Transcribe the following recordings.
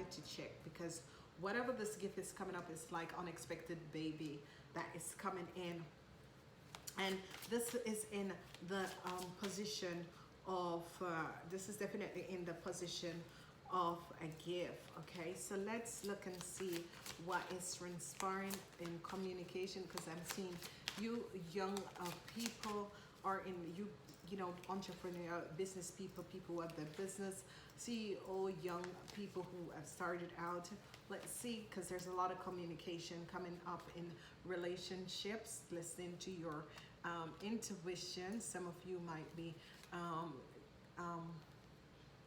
decide to check, because whatever this gift is coming up is like unexpected baby that is coming in. And this is in the position of, this is definitely in the position of a gift. Okay, so let's look and see what is transpiring in communication, because I'm seeing you young people are in, you know, entrepreneur, business people, people who have their business, CEO, young people who have started out. Let's see, because there's a lot of communication coming up in relationships. Listening to your intuition. Some of you might be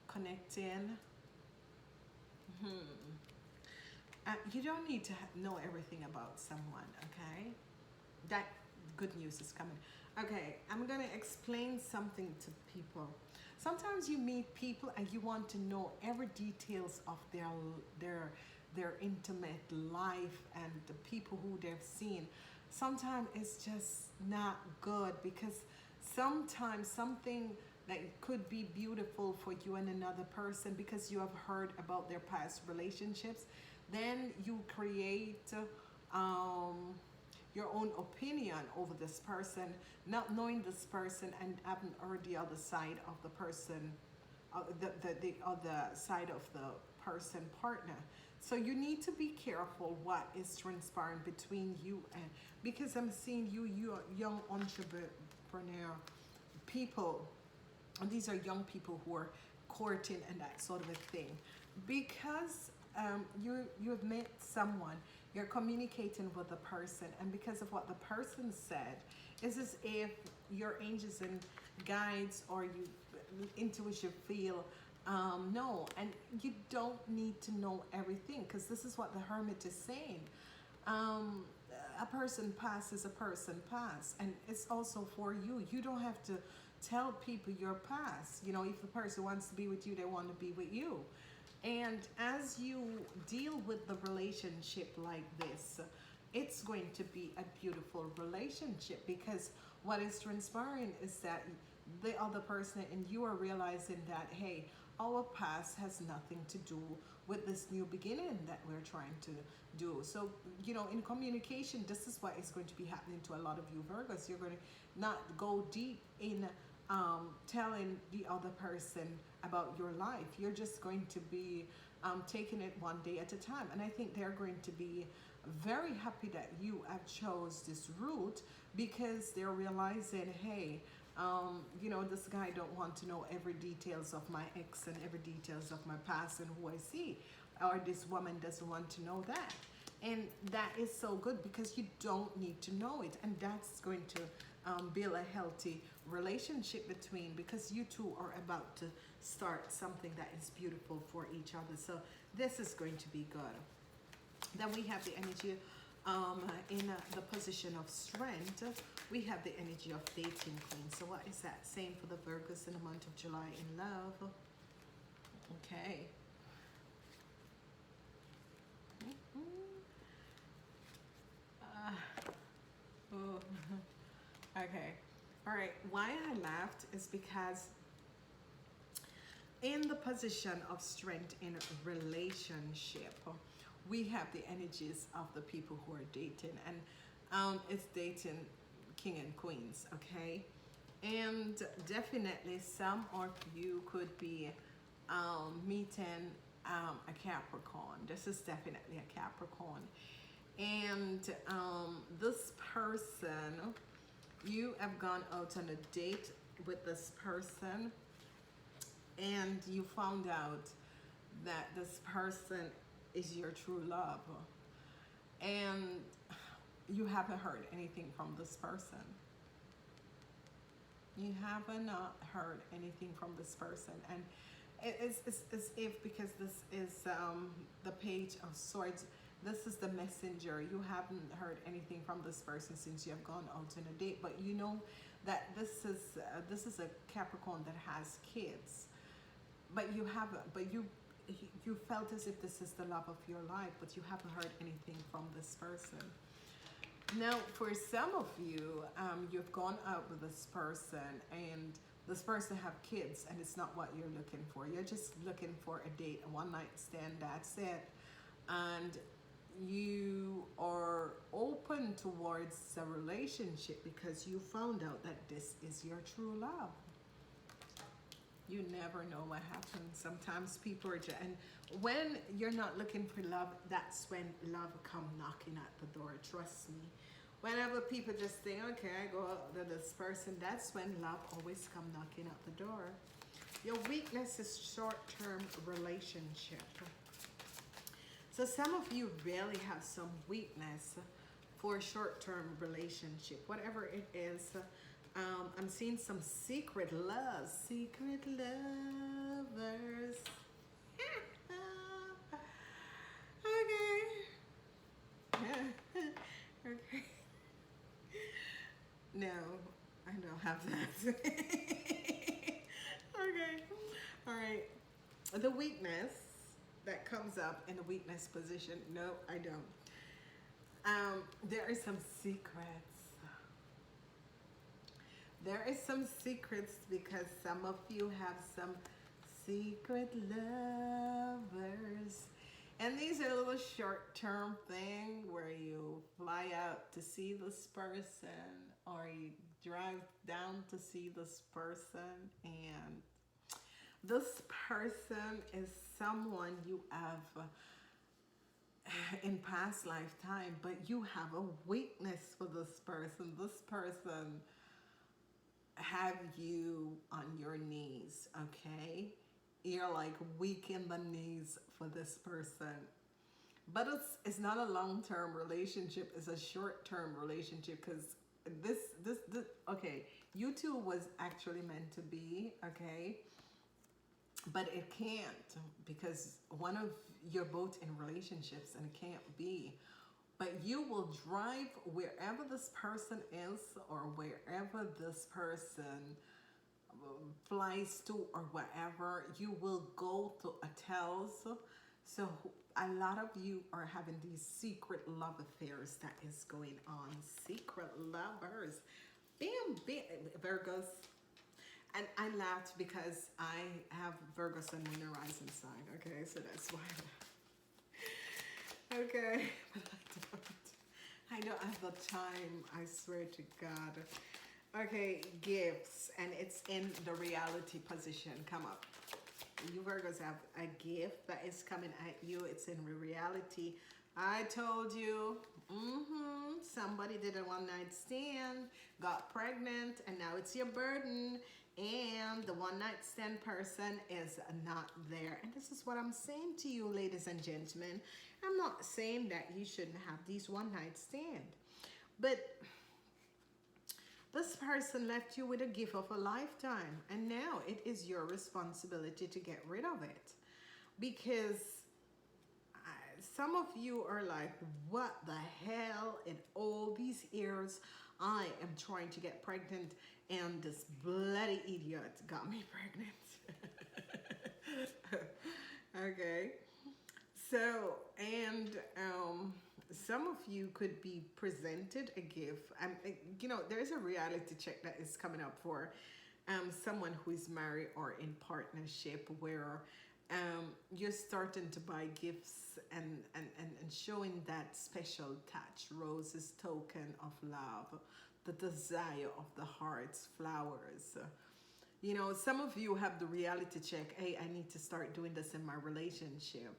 connecting. You don't need to know everything about someone, okay? That good news is coming. Okay, I'm gonna explain something to people. Sometimes you meet people and you want to know every details of their intimate life and the people who they've seen. Sometimes it's just not good, because sometimes something that could be beautiful for you and another person, because you have heard about their past relationships, then you create your own opinion over this person, not knowing this person and haven't heard the other side of the person, the other side of the person partner. So you need to be careful what is transpiring between you and, because I'm seeing you young entrepreneur people, and these are young people who are courting and that sort of a thing, because you have met someone, you're communicating with the person, and because of what the person said, it's as if your angels and guides or you intuition feel no, and you don't need to know everything, because this is what the Hermit is saying. A person past is a person past, and it's also for you. You don't have to tell people your past. You know, if the person wants to be with you, they want to be with you. And as you deal with the relationship like this, it's going to be a beautiful relationship, because what is transpiring is that the other person and you are realizing that, hey, our past has nothing to do with this new beginning that we're trying to do. So, you know, in communication, this is what is going to be happening to a lot of you Virgos. You're going to not go deep in telling the other person about your life. You're just going to be taking it one day at a time. And I think they're going to be very happy that you have chose this route, because they're realizing, hey, you know, this guy don't want to know every details of my ex and every details of my past and who I see, or this woman doesn't want to know that. And that is so good, because you don't need to know it, and that's going to build a healthy relationship between, because you two are about to start something that is beautiful for each other. So this is going to be good. Then we have the energy in the position of strength. We have the energy of dating queen. So what is that saying for the Virgos in the month of July in love? Okay. Oh. Okay. All right. Why I laughed is because in the position of strength in a relationship, we have the energies of the people who are dating, and it's dating king and queens, okay? And definitely some of you could be meeting a Capricorn. This is definitely a Capricorn. And this person, you have gone out on a date with this person, and you found out that this person is your true love, and you haven't heard anything from this person. You haven't not heard anything from this person, and it's as if, because this is the Page of Swords, this is the messenger. You haven't heard anything from this person since you have gone out on a date, but you know that this is a Capricorn that has kids, but you haven't. But you felt as if this is the love of your life, but you haven't heard anything from this person. Now, for some of you, you've gone out with this person, and this person have kids and it's not what you're looking for. You're just looking for a date, a one night stand, that's it. And you are open towards a relationship because you found out that this is your true love. You never know what happens. Sometimes people are just, and when you're not looking for love, that's when love come knocking at the door. Trust me. Whenever people just think, okay, I go out to this person, that's when love always come knocking at the door. Your weakness is short-term relationship. So some of you really have some weakness for short-term relationship, whatever it is. I'm seeing some secret love, secret lovers. Okay. Okay. No, I don't have that. Okay. All right. The weakness that comes up in the weakness position. No, I don't. There are some secrets. There is some secrets because some of you have some secret lovers. And these are a little short-term thing where you fly out to see this person or you drive down to see this person, and this person is someone you have in past lifetime, but you have a weakness for this person. This person have you on your knees, okay? You're like weak in the knees for this person. But it's not a long-term relationship, it's a short-term relationship, because this, okay, you two was actually meant to be, okay? But it can't, because one of you're both in relationships and it can't be. But you will drive wherever this person is or wherever this person flies to or whatever. You will go to hotels. So a lot of you are having these secret love affairs that is going on. Secret lovers. Bam, bam, Virgos. And I laughed because I have Virgo Sun, Moon, and Rising sign. Okay, so that's why. Okay, but I don't have the time, I swear to God. Okay, gifts, and it's in the reality position. Come up. You Virgos have a gift that is coming at you. It's in reality. I told you, somebody did a one-night stand, got pregnant, and now it's your burden. And the one-night stand person is not there. And this is what I'm saying to you, ladies and gentlemen. I'm not saying that you shouldn't have these one-night stand. But this person left you with a gift of a lifetime. And now it is your responsibility to get rid of it. Because some of you are like, what the hell? In all these years, I am trying to get pregnant, and this bloody idiot got me pregnant. Okay. So, and some of you could be presented a gift. You know, there's a reality check that is coming up for someone who is married or in partnership, where you're starting to buy gifts and showing that special touch, roses, token of love, the desire of the heart's flowers. You know, some of you have the reality check. Hey, I need to start doing this in my relationship.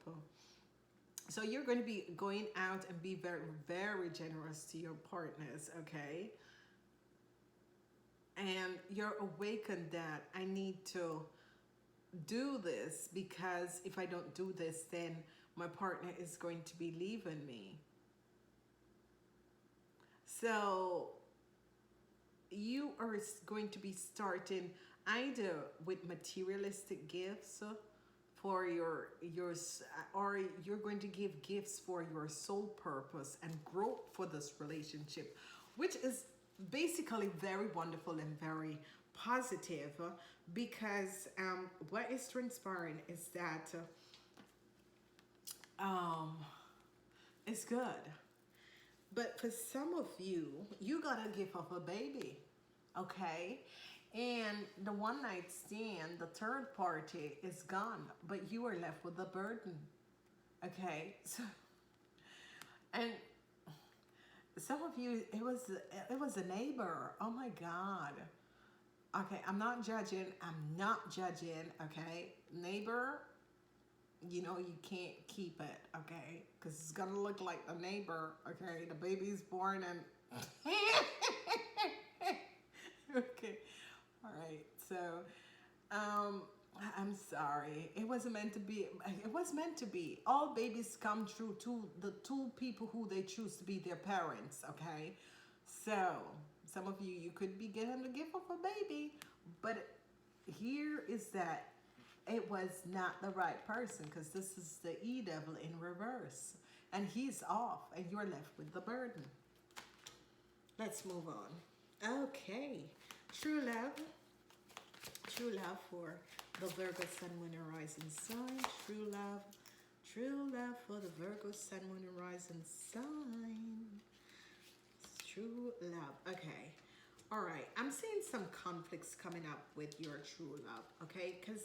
So you're going to be going out and be very, very generous to your partners, okay? And you're awakened that I need to do this, because if I don't do this, then my partner is going to be leaving me. So you are going to be starting either with materialistic gifts for your or you're going to give gifts for your soul purpose and growth for this relationship, which is basically very wonderful and very positive, because what is transpiring is that it's good. But for some of you, you got a gift of a baby, okay? And the one night stand, the third party is gone, but you are left with the burden. Okay, so, and some of you, it was a neighbor. Oh my God. Okay, I'm not judging. I'm not judging. Okay, neighbor, you know you can't keep it. Okay, because it's gonna look like the neighbor. Okay, the baby's born and. Okay, all right. So, I'm sorry. It wasn't meant to be. It was meant to be. All babies come true to the two people who they choose to be their parents. Okay, so some of you, you could be getting the gift of a baby, but here is that it was not the right person because this is the E devil in reverse, and he's off, and you're left with the burden. Let's move on. Okay, true love. True love for the Virgo Sun, Moon, and Rising sign. True love. True love for the Virgo Sun, Moon, and Rising sign. True love. Okay. All right. I'm seeing some conflicts coming up with your true love. Okay. Because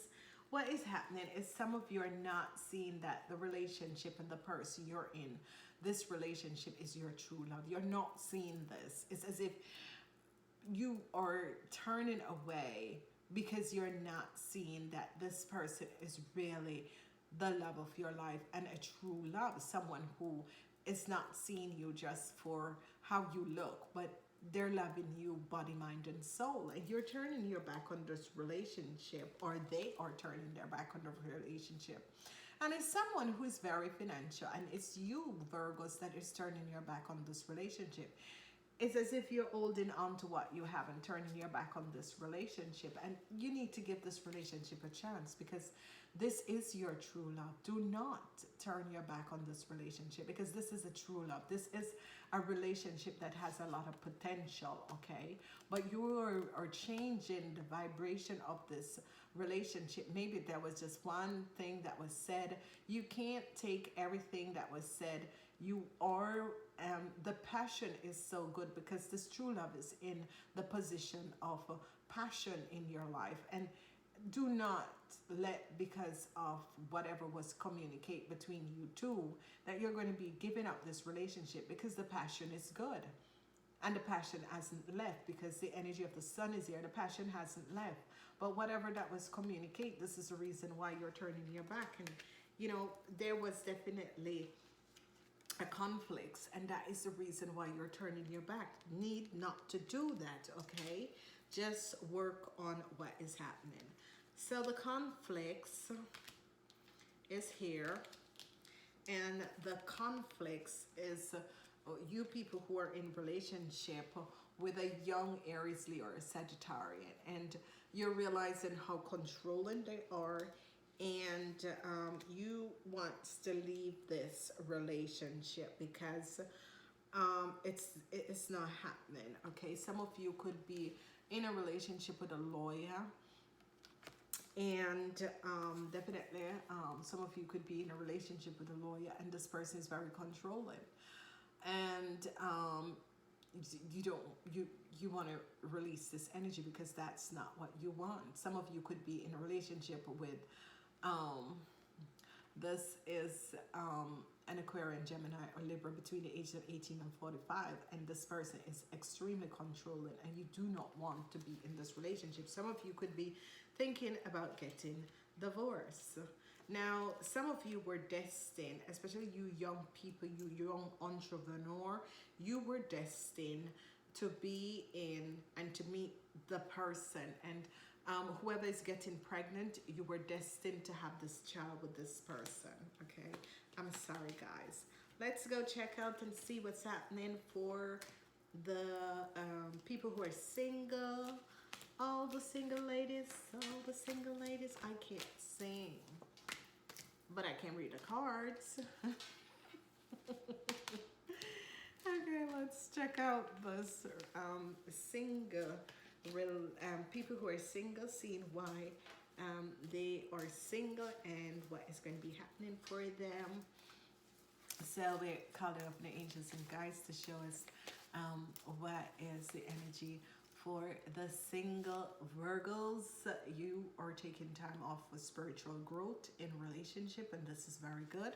what is happening is some of you are not seeing that the relationship and the person you're in, this relationship is your true love. You're not seeing this. It's as if you are turning away because you're not seeing that this person is really the love of your life and a true love, someone who is not seeing you just for how you look, but they're loving you body, mind, and soul. And you're turning your back on this relationship, or they are turning their back on the relationship. And it's someone who is very financial, and it's you, Virgos, that is turning your back on this relationship. It's as if you're holding on to what you have and turning your back on this relationship. And you need to give this relationship a chance because this is your true love. Do not turn your back on this relationship because this is a true love. This is a relationship that has a lot of potential, okay? But you are changing the vibration of this relationship. Maybe there was just one thing that was said. You can't take everything that was said. You are, the passion is so good because this true love is in the position of passion in your life. And do not let, because of whatever was communicated between you two, that you're going to be giving up this relationship because the passion is good. And the passion hasn't left because the energy of the sun is here. The passion hasn't left. But whatever that was communicated, this is the reason why you're turning your back. And, you know, there was definitely a conflict, and that is the reason why you're turning your back. Need not to do that, okay? Just work on what is happening. So the conflicts is here, and the conflicts is you people who are in relationship with a young Aries, Leo, or Sagittarian, and you're realizing how controlling they are, and you want to leave this relationship because it's not happening. Okay, some of you could be in a relationship with a lawyer, and definitely some of you could be in a relationship with a lawyer, and this person is very controlling, and you want to release this energy because that's not what you want. Some of you could be in a relationship with this is an Aquarian, Gemini, or Libra between the ages of 18 and 45, and this person is extremely controlling, and you do not want to be in this relationship. Some of you could be thinking about getting divorced. Now, some of you were destined, especially you young people, you young entrepreneur, you were destined to be in and to meet the person, and whoever is getting pregnant, you were destined to have this child with this person, okay? I'm sorry, guys. Let's go check out and see what's happening for the people who are single. All the single ladies, I can't sing, but I can read the cards. Okay, let's check out this single, people who are single, seeing why they are single and what is going to be happening for them. So we're calling up the angels and guides to show us what is the energy For the single Virgos, you are taking time off for spiritual growth in relationship, and this is very good.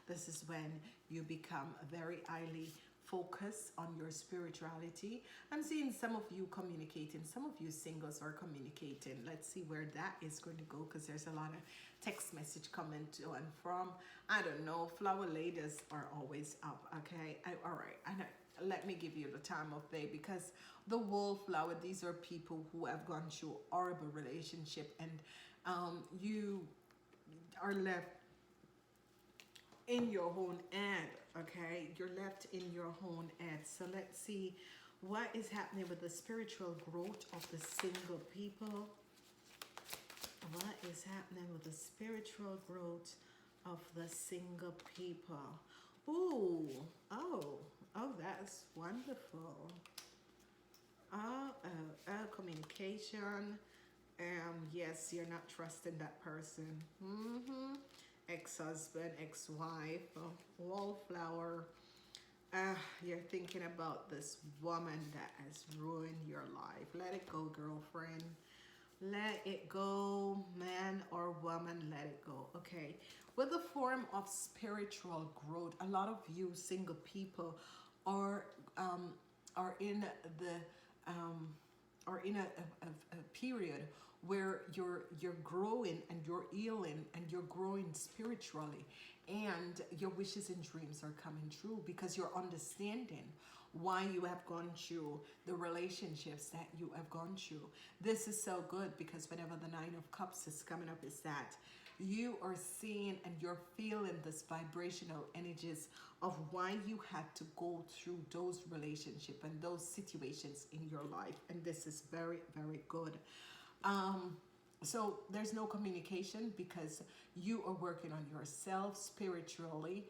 This is when you become very highly focused on your spirituality. I'm seeing some of you communicating, some of you singles are communicating. Let's see where that is going to go, because there's a lot of text message coming to and from. I don't know, flower ladies are always up. Okay, all right, I know. Let me give you the time of day, because the wallflower, these are people who have gone through horrible relationship, and you are left in your own head. Okay, you're left in your own head. So let's see what is happening with the spiritual growth of the single people. What is happening with the spiritual growth of the single people? Ooh, oh, that's wonderful. Communication. Yes, you're not trusting that person. Ex-husband, ex-wife, wallflower. You're thinking about this woman that has ruined your life. Let it go, girlfriend. Let it go, man or woman, let it go. Okay, with the form of spiritual growth, a lot of you single people are in a period where you're growing and you're healing and you're growing spiritually, and your wishes and dreams are coming true because you're understanding why you have gone through the relationships that you have gone through. This is so good, because whenever the Nine of Cups is coming up, is that you are seeing and you're feeling this vibrational energies of why you had to go through those relationships and those situations in your life, and this is very, very good. So there's no communication because you are working on yourself spiritually.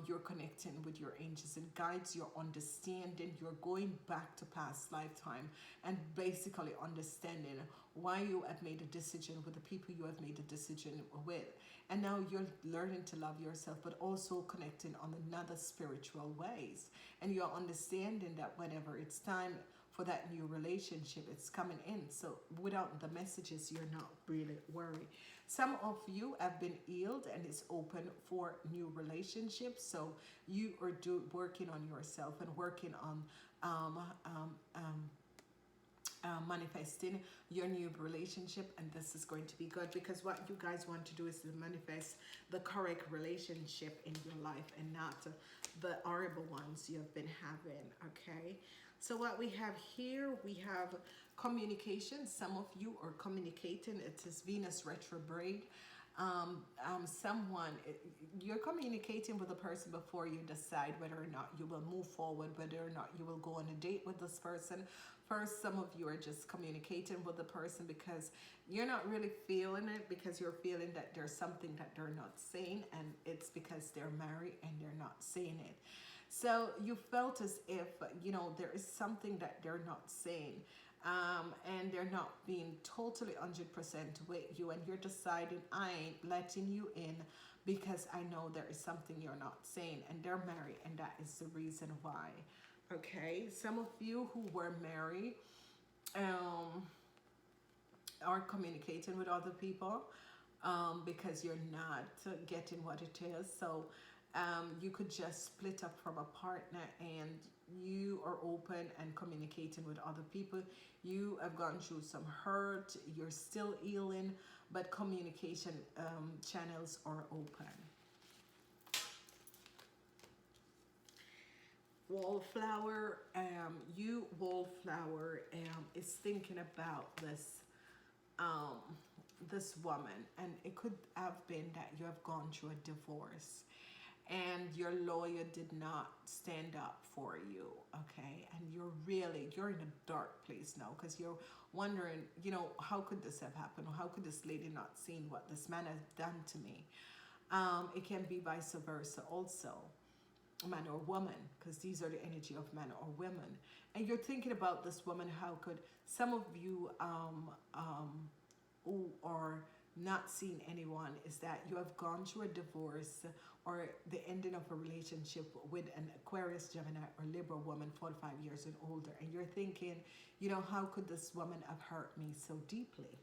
You're connecting with your angels and guides, you're understanding, you're going back to past lifetime and basically understanding why you have made a decision with the people you have made a decision with. And now you're learning to love yourself, but also connecting on another spiritual ways. And you're understanding that whenever it's time for that new relationship, it's coming in. So without the messages, you're not really worried. Some of you have been healed and it's open for new relationships. So you are working on yourself and working on manifesting your new relationship, and this is going to be good, because what you guys want to do is to manifest the correct relationship in your life and not the horrible ones you have been having. Okay, so what we have here, we have communication. Some of you are communicating. It is Venus retrograde. You're communicating with a person before you decide whether or not you will move forward, whether or not you will go on a date with this person. First, some of you are just communicating with the person because you're not really feeling it, because you're feeling that there's something that they're not saying, and it's because they're married and they're not saying it. So you felt as if, you know, there is something that they're not saying. And they're not being totally 100% with you, and you're deciding, I ain't letting you in because I know there is something you're not saying, and they're married, and that is the reason why. Okay, some of you who were married are communicating with other people because you're not getting what it is. So you could just split up from a partner and you are open and communicating with other people. You have gone through some hurt, you're still healing, but communication channels are open. Wallflower, Wallflower is thinking about this this woman, and it could have been that you have gone through a divorce and your lawyer did not stand up for you, okay? And you're in a dark place now because you're wondering, you know, how could this have happened? Or how could this lady not seen what this man has done to me? It can be vice versa also, man or woman, because these are the energy of man or women. And you're thinking about this woman, how could some of you who are not seeing anyone is that you have gone through a divorce or the ending of a relationship with an Aquarius, Gemini, or Libra woman 45 years and older, and you're thinking, how could this woman have hurt me so deeply?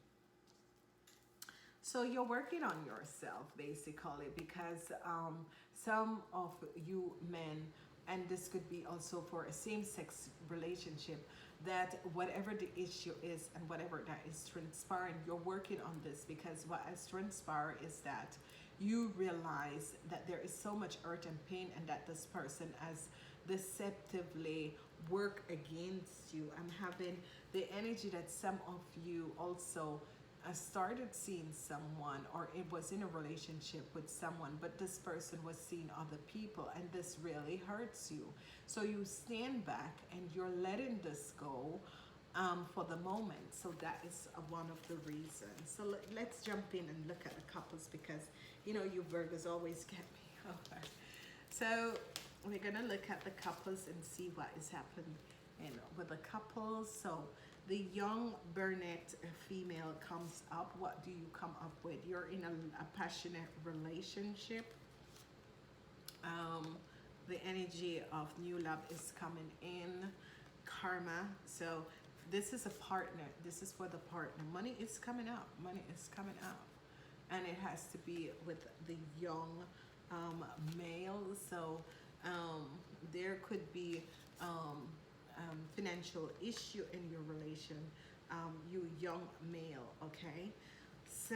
So you're working on yourself basically, because some of you men, and this could be also for a same-sex relationship, that whatever the issue is and whatever that is transpiring, you're working on this, because what has transpired is that you realize that there is so much hurt and pain, and that this person has deceptively worked against you. I'm having the energy that some of you also started seeing someone, or it was in a relationship with someone, but this person was seeing other people, and this really hurts you. So you stand back and you're letting this go for the moment. So that is one of the reasons. So let's jump in and look at the couples, because you Virgos always get me over. So we're gonna look at the couples and see what is happening with the couples. So the young brunette female comes up. What do you come up with? You're in a passionate relationship. The energy of new love is coming in. Karma. So this is a partner. This is for the partner. Money is coming up. Money is coming up. And it has to be with the young male. So there could be financial issue in your relation, you young male, okay? So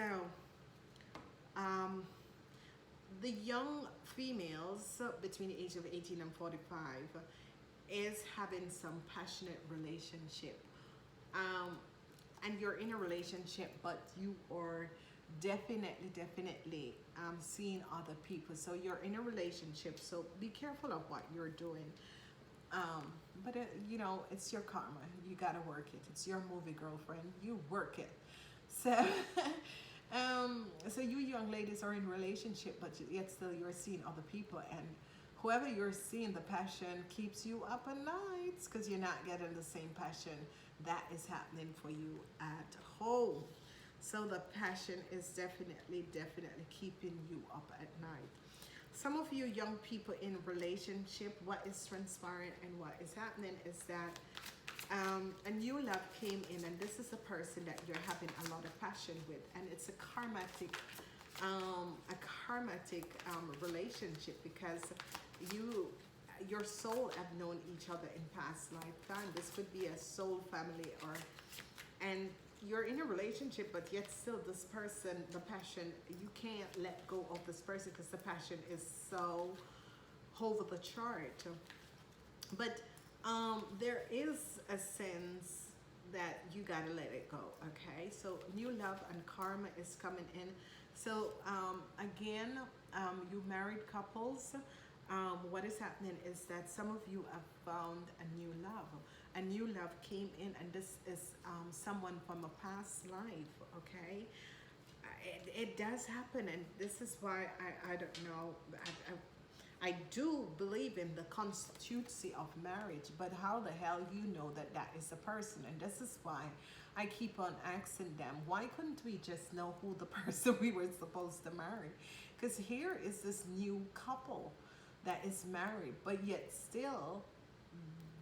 the young females between the age of 18 and 45 is having some passionate relationship, and you're in a relationship, but you are definitely seeing other people. So you're in a relationship, so be careful of what you're doing. But it's your karma. You gotta work it. It's your movie, girlfriend. You work it. So so you young ladies are in a relationship, but yet still you're seeing other people, and whoever you're seeing, the passion keeps you up at nights, because you're not getting the same passion that is happening for you at home. So the passion is definitely keeping you up at night. Some of you young people in relationship, what is transpiring and what is happening is that a new love came in, and this is a person that you're having a lot of passion with, and it's a karmatic relationship, because your soul have known each other in past lifetime. This could be a soul family, and you're in a relationship, but yet still this person, the passion, you can't let go of this person, because the passion is so over the chart. But there is a sense that you gotta let it go, okay? So new love and karma is coming in. So again, you married couples, what is happening is that some of you have found a new love. A new love came in, and this is someone from a past life, okay? It does happen, and this is why I don't know. I do believe in the constituency of marriage, but how the hell you know that that is a person? And this is why I keep on asking them, why couldn't we just know who the person we were supposed to marry? Because here is this new couple that is married, but yet still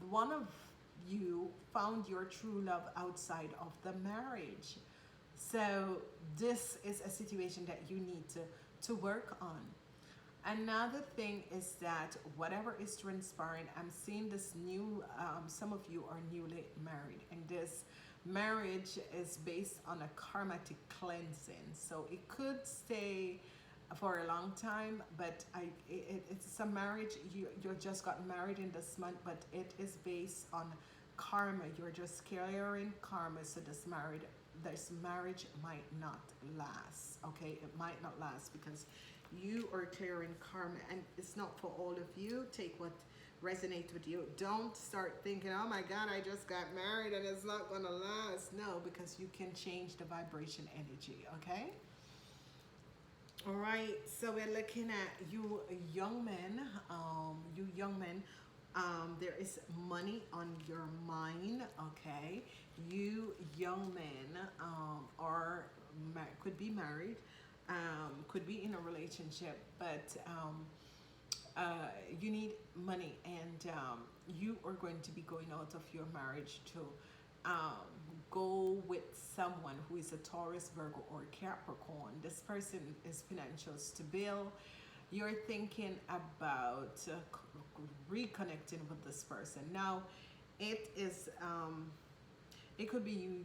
one of you found your true love outside of the marriage. So this is a situation that you need to work on. Another thing is that whatever is transpiring, I'm seeing this new, some of you are newly married, and this marriage is based on a karmatic cleansing. So it could stay for a long time, but it's a marriage, you just got married in this month, but it is based on karma. You're just carrying karma, so this marriage might not last, okay? It might not last because you are clearing karma, and it's not for all of you. Take what resonates with you. Don't start thinking, oh my God, I just got married and it's not gonna last. No, because you can change the vibration energy, okay? All right, so we're looking at you young men. There is money on your mind, okay? You young men are could be married, could be in a relationship, but you need money, and you are going to be going out of your marriage to go with someone who is a Taurus, Virgo, or Capricorn. This person is financial stable. You're thinking about reconnecting with this person. Now, it is, it could be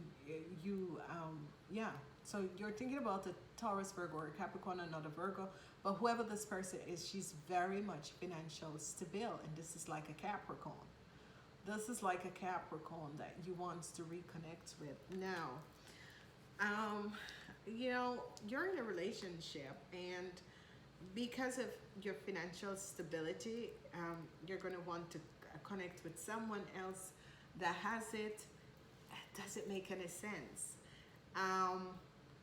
yeah. So you're thinking about a Taurus, Virgo, or Capricorn, another Virgo, but whoever this person is, she's very much financial stable, and this is like a Capricorn. This is like a Capricorn that you want to reconnect with. Now, you know, you're in a relationship, and because of your financial stability, you're going to want to connect with someone else that has it. It doesn't make any sense.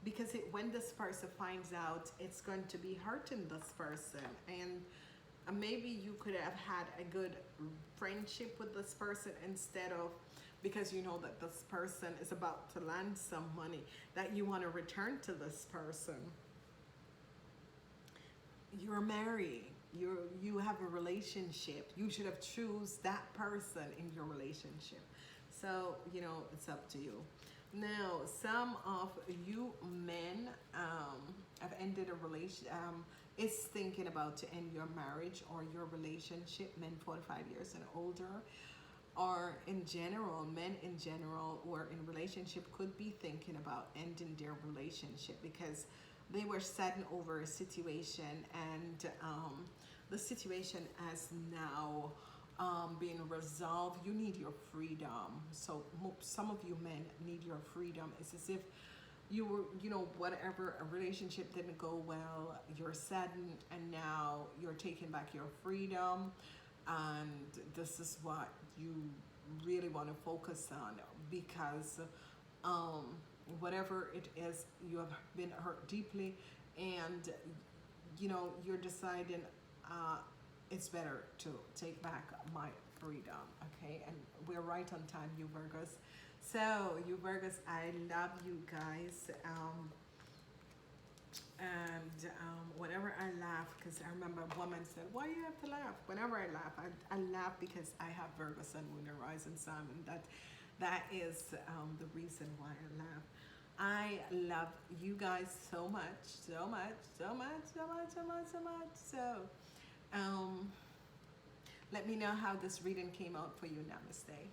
Because when this person finds out, it's going to be hurting this person, and maybe you could have had a good friendship with this person, instead of, because you know that this person is about to lend some money, that you want to return to this person. You're married, you have a relationship, you should have choose that person in your relationship. So, you know, it's up to you. Now, some of you men have ended a relation, is thinking about to end your marriage or your relationship, men 45 years and older, or in general, men in general who are in relationship could be thinking about ending their relationship because they were saddened over a situation, and the situation has now being resolved. You need your freedom. So some of you men need your freedom. It's as if you were, you know, whatever, a relationship didn't go well, you're saddened, and now you're taking back your freedom, and this is what you really want to focus on, because whatever it is, you have been hurt deeply, and you know, you're deciding it's better to take back my freedom. Okay, and we're right on time, you Virgos. So you Virgos, I love you guys, and whenever I laugh, because I remember a woman said, why you have to laugh? Whenever I laugh, I laugh because I have Virgo Sun, Moon, and Rising Sun, and that is the reason why I laugh. I love you guys so much, so much, so much, so much, so much, so much. So let me know how this reading came out for you. Namaste.